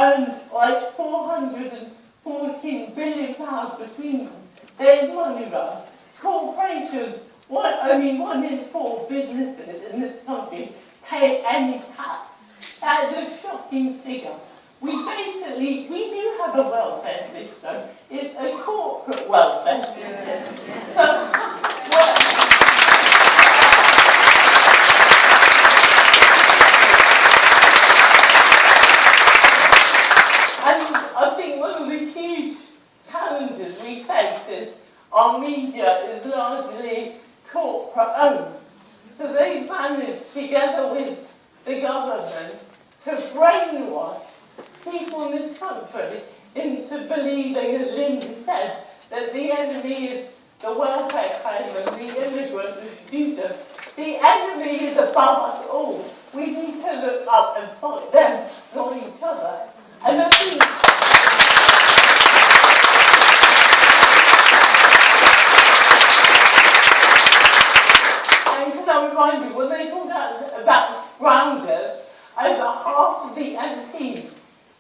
and like £414 billion between them. There's money right. Corporations, only 1 in 4 businesses in this country pay any tax. That is a shocking figure. We do have a welfare system. It's a corporate welfare system. So, and I think one of the huge challenges we face is our media is largely corporate owned. So they manage, together with the government, to brainwash people in this country into believing, as Linda said, that the enemy is the welfare claimant, the immigrant, the student. The enemy is above us all. We need to look up and fight them, not each other. And I think I'm reminded, when they talk about the scroungers, over half of the MPs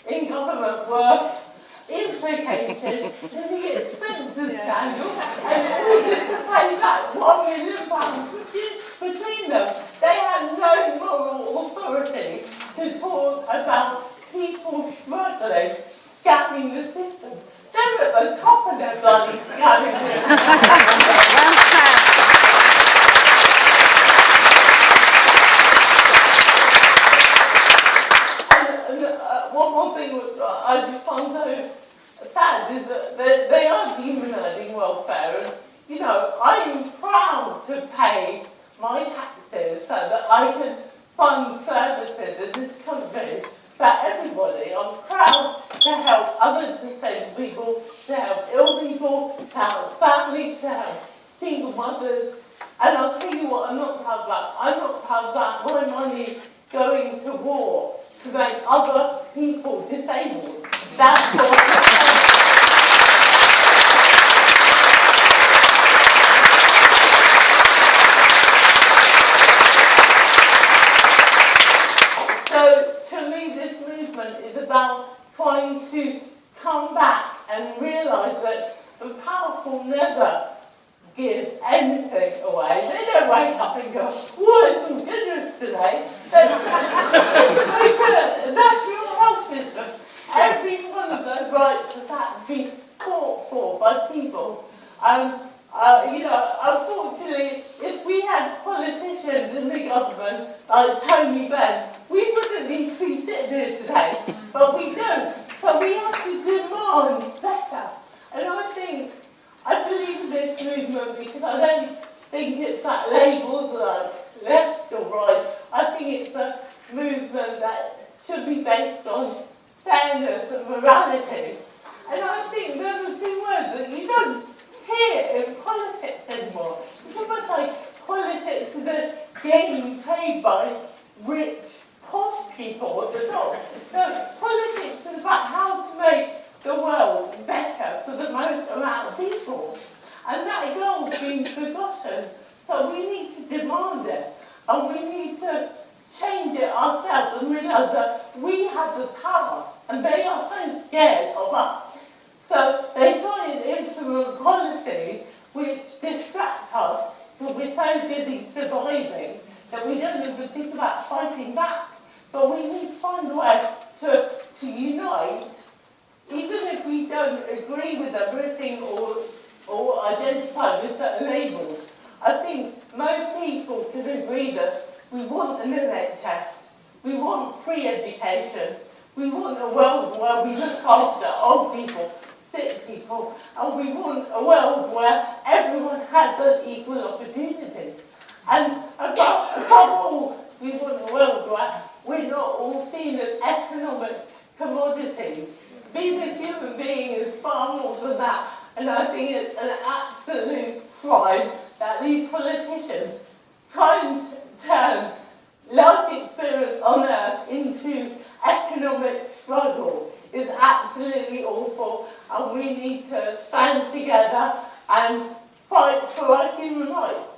in government were implicated in the expenses scandal, and in order to pay back £1 million between them, they had no moral authority to talk about people struggling, scamming the system. They're at the top of their bloody scamming system. One more thing I just find so sad is that they are demonising welfare, and I'm proud to pay my taxes so that I can fund services in this country for everybody. I'm proud to help other disabled people, to help ill people, to help families, to help single mothers. And I'll tell you what I'm not proud about. I'm not proud about my money going to war to make other people disabled. That's what So, to me, this movement is about trying to come back and realise that the powerful never give anything away. They don't wake up and go, "Whoa, it's some goodness today." That's your health system. Every one of those rights has had to be fought for by people. Unfortunately, if we had politicians in the government like Tony Benn, we wouldn't need to be sitting here today. But we don't. So we have to demand better. And I believe in this movement because I don't think it's that labels like left or right. I think it's a movement that should be based on fairness and morality. And I think those are two words that you don't hear in politics anymore. It's almost like politics is a game played by rich, posh people at the top. So politics is about how to make the world better for the most amount of people. And that goal's been forgotten. So we need to demand it. And we need to change it ourselves and realise that we have the power. And they are so scared of us. So they try and implement policies which distract us because we're so busy surviving that we don't even think about fighting back. But we need to find a way to unite, even if we don't agree with everything or identify with certain labels. I think most people can agree that we want an NHS, we want free education, we want a world where we look after old people, sick people, and we want a world where everyone has an equal opportunity. And above all, we want a world where we're not all seen as economic commodities. Being a human being is far more than that, and I think it's an absolute crime that these politicians try and turn life experience on earth into economic struggle. Is absolutely awful, and we need to stand together and fight for our human rights.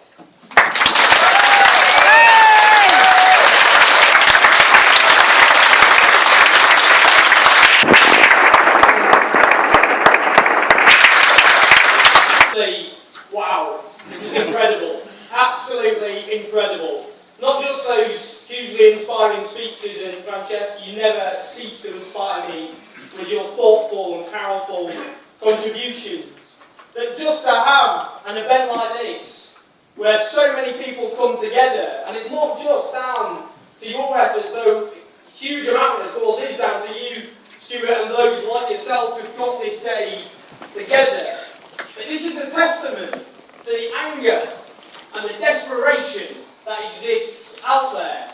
incredible. Not just those hugely inspiring speeches, and Francesca, you never cease to inspire me with your thoughtful and powerful contributions. But just to have an event like this, where so many people come together, and it's not just down to your efforts, though a huge amount of course is down to you, Stuart, and those like yourself who've got this day together. But this is a testament to the anger and the desperation that exists out there.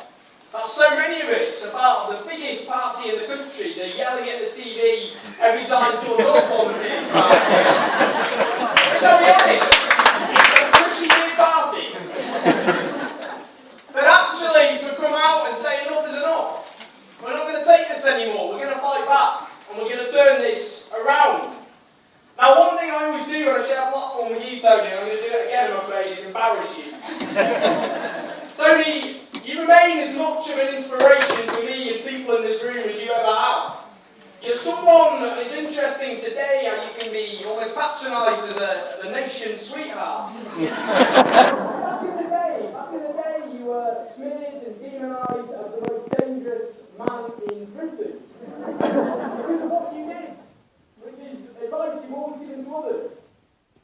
That so many of us are part of the biggest party in the country. They're yelling at the TV every time George Osborne appears. Which, I'll be honest, it's a pretty big party. But actually, to come out and say enough is enough. We're not going to take this anymore. We're going to fight back, and we're going to turn this around. Now, one thing I always do when I share a platform with you, Tony, and I'm going to do it again, I'm afraid, is embarrass you. Tony, you remain as much of an inspiration to me and people in this room as you ever have. You're someone, and it's interesting today how you can be almost patronised as a nation's sweetheart. Back in the day, you were smeared and demonised as the most dangerous man in Britain. Because of what you did, which is advice you've always given to others.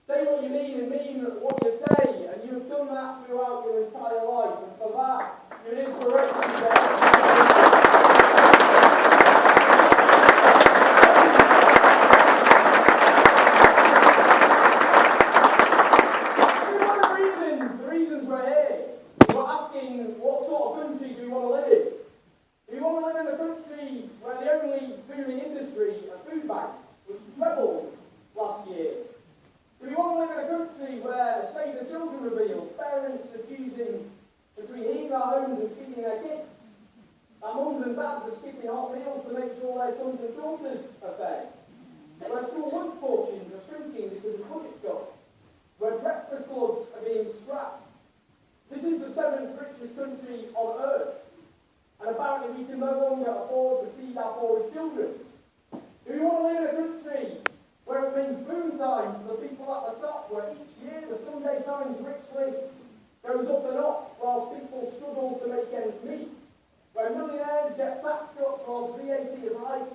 Say what you mean and mean what you say, and you've done that throughout your entire life, and for that, you're an inspiration to the reasons we're here, we're asking what sort of country do we want to live in? Do we want to live in a country where the only booming industry are food banks, which trebled last year? Do we want to live in a country where, as Save the Children revealed, parents are choosing between heating their homes and skipping their kids? That mums and dads are skipping hot meals to make sure their sons and daughters are fed? Where school lunch portions are shrinking because of budget cuts? Where breakfast clubs are being scrapped? This is the 7th richest country on earth, and apparently we can no longer afford to feed our poorest children. Do we want to live in a country where it means boom time for the people at the top, where each year the Sunday Times rich list goes up and up whilst people struggle to make ends meet, where millionaires get tax cuts whilst VAT is high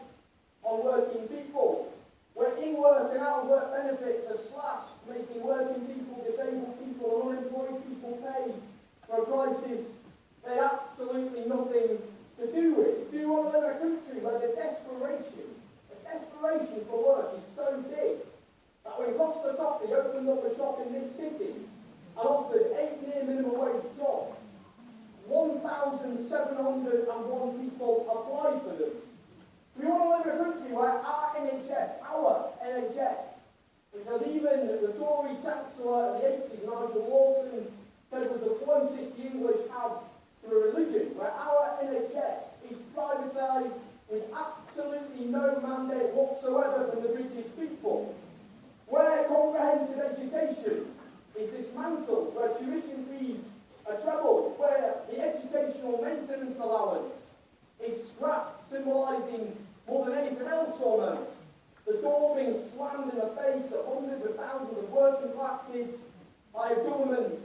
on working people, where in-work and out-of-work benefits are slashed, making working people, disabled people and unemployed people pay for a crisis they had absolutely nothing to do with. Do you want to live in a country where the desperation for work is so big that when Costa Coffee opened up a shop in this city and offered 8 near minimum wage jobs, 1,701 people applied for them? We want to live in a country where our NHS, which has even the Tory Chancellor in the 80s, Nigel Lawson, said was the closest the English have to a religion, where our NHS is privatised with absolutely no mandate whatsoever from the British people, where comprehensive education is dismantled, where tuition fees are trebled, where the educational maintenance allowance is scrapped, symbolising more than anything else almost the door being slammed in the face of hundreds of thousands of working class kids by a government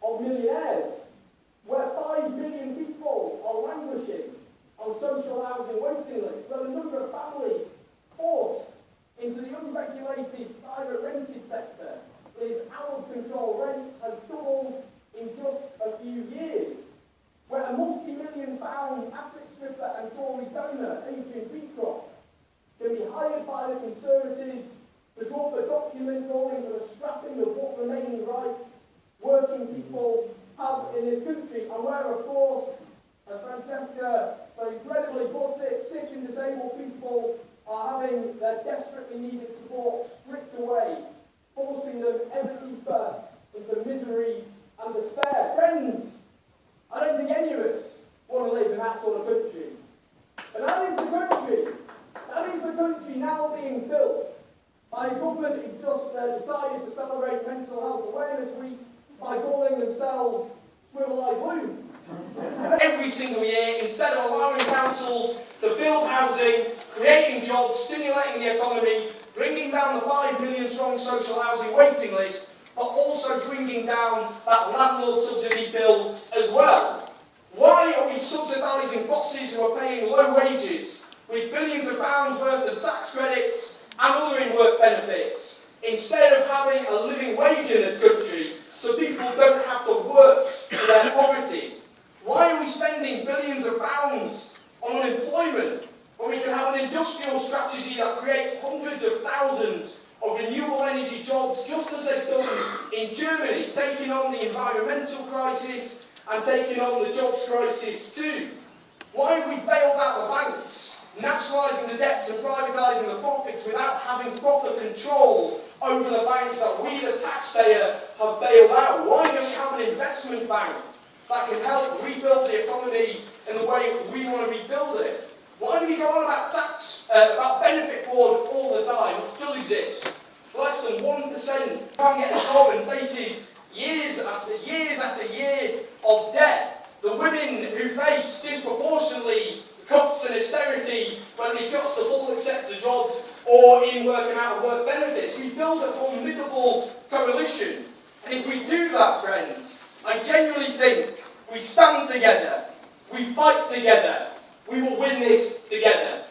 of millionaires, where 5 million people are languishing on social housing waiting lists, where the number of families forced into the unregulated private rented sector is out of control. Rent has doubled in just a few years, where a multi-million-pound asset stripper and Tory donor, Adrian Beecroft, can be hired by the Conservatives to draw up a document calling for the scrapping of what remaining rights working people have in this country, and where, of course, as Francesca so incredibly puts it, sick and disabled people are having their desperately needed support stripped away, forcing them ever deeper into misery and despair. Friends, I don't think any of us want to live in that sort of country. But that is the country now being built by a government who just decided to celebrate Mental Health Awareness Week by calling themselves Swivel-Eyed Blue. Every single year, instead of allowing councils to build housing, creating jobs, stimulating the economy, bringing down the 5 million strong social housing waiting list, but also bringing down that landlord subsidy bill as well. Why are we subsidising bosses who are paying low wages with billions of pounds worth of tax credits and other in-work benefits, instead of having a living wage in this country so people don't have to work for their poverty? Why are we spending billions of pounds on unemployment when we can have an industrial strategy that creates hundreds of thousands of renewable energy jobs, just as they've done in Germany, taking on the environmental crisis and taking on the jobs crisis too? Why have we bailed out the banks, nationalising the debts and privatising the profits without having proper control over the banks that we, the taxpayer, have bailed out? Why don't we have an investment bank that can help rebuild the economy in the way we want to rebuild it? Why do we go on about about benefit fraud all the time, which does exist? Less than 1% can't get a job and faces years after years after years of debt. The women who face disproportionately cuts and austerity, whether it cuts to public sector jobs or in work and out of work benefits. We build a formidable coalition. And if we do that, friends, I genuinely think we stand together, we fight together, we will win this together.